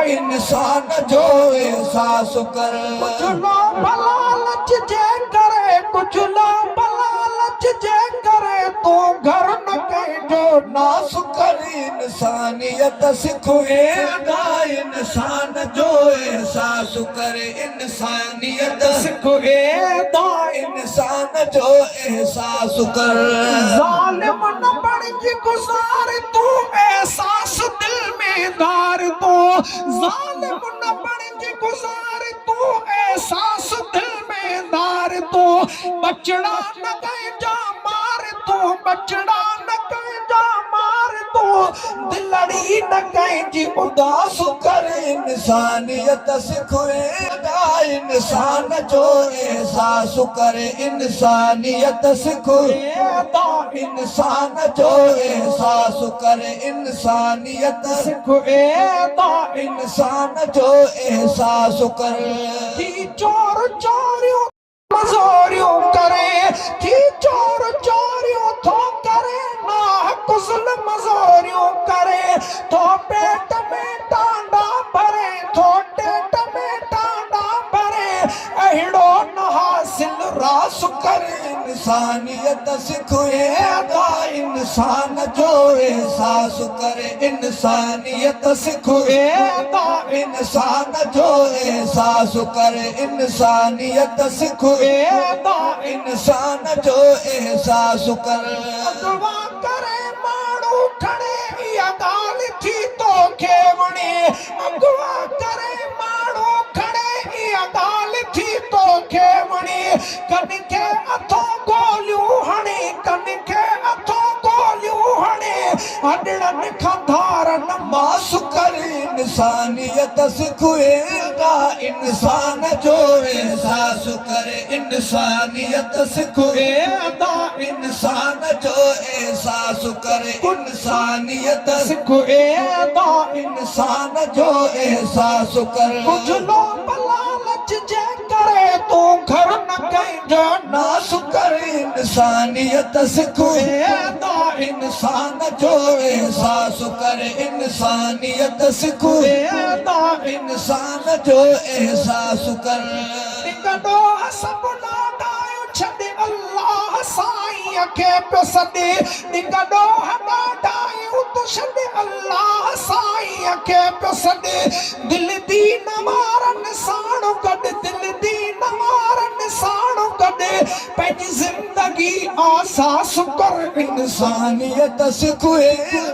इंसान जो एहसास कर। कुछ लोग लालच जे करे, कुछ लोग लालच जे करे तो घर न कहिजो नास कर। इंसानियत सिखोए दा इंसान जो एहसास करे। इंसानियत सिखोए दा इंसान जो एहसास कर। जालिम न बन जी गुजार तू एहसास दिल में दार तो। जालिम न बन जी गुजार तू एहसास दिल में दार तो। बचड़ा न कहीं जा मार तू, बचड़ा न कहीं जा मार तू। दिलड़ी न कहीं जी उदास कर। इंसानियत सिखोए दा इंसान जो एहसास करे। इंसानियत सिखोए दा इंसान जो एहसास करे। इंसानियत सिखोए दा इंसान जो एहसास कर। थी चोर चोरियों मजोरियों करे, थी चोर चोरियों थो करे ना कुसल मजोरियों करे। तो पेट में टांडा भरे, तो पेट में टांडा भरे। अहिड़ो न हासिल रास करे। इंसानियत सिखोए दा इंसान जो एहसास करे। इंसानियत सिखोए दा इंसान जो एहसास करे। इंसानियत सिखोए दा इंसान जो एहसास कर। अगवा करे माण्हू खड़े इहा ॻाल्हि थी तोखे वणे। अगवा करे माण्हू खड़े इहा ॻाल्हि थी तोखे वणे। कन खे अथो गोलियूं हणे, कन खे अथो गोलियूं हणे। हॾड़नि खां धारनि मास कर। इंसानियत सिखोए दा इंसान जो एहसास करे। इंसानियत सिखोए दा इंसान जो एहसास करे। इंसानियत सिखोए दा इंसान जो एहसास कर। कुछ लोग लालच जे करे तो घर न कहिजो नास कर। इंसानियत सिखोए दा इंसान जो एहसास करे। इंसानियत सिखोए दा इंसान जो एहसास कर। निकॾो सब ॾाढायूं छॾे अल्लाह साईं खे पियो सॾे। निकॾो ॾाढायूं तूं छॾे अल्लाह साईं खे पियो सॾे। दिल दी नवारनि साण गॾु, दिल दी नवारनि साण गॾु पंहिंजी ज़िंदगी आसास कर। इंसानियत सिखोए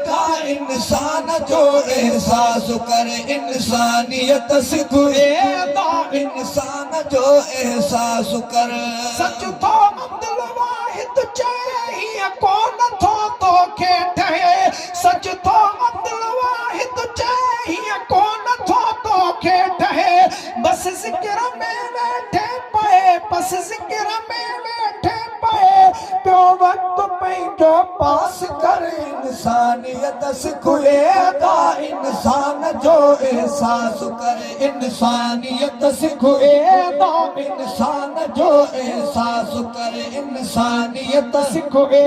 दा इंसान जो एहसास करे। इंसानियत सिखोए दा इंसान जो एहसास कर। सच तो अब्दुल वाहिद चए हीअं कोन थो तोखे ठहे। सच तो अब्दुल वाहिद चए हीअं कोन थो तोखे ठहे। बस ज़िक्र में वेठे पए, बस ज़िक्र में वेठे पए। पियो वक़्तु पंहिंजो पास कर। इंसानियत सिखोए दा इंसान जो एहसास करे। इंसानियत सिखोए दा इंसान जो एहसास करे। इंसानियत सिखोए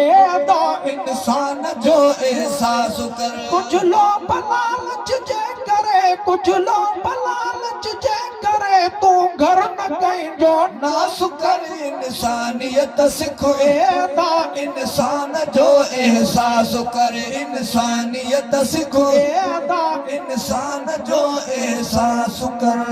दा इंसान जो एहसास कर। कुछ लोग लालच जे करे, कुछ लोग लालच जे करे तू घर न कहिजो नास कर। इंसानियत सिखोए दा इंसान जो एहसास करे। इंसानियत सिखोए दा इंसान जो एहसास कर।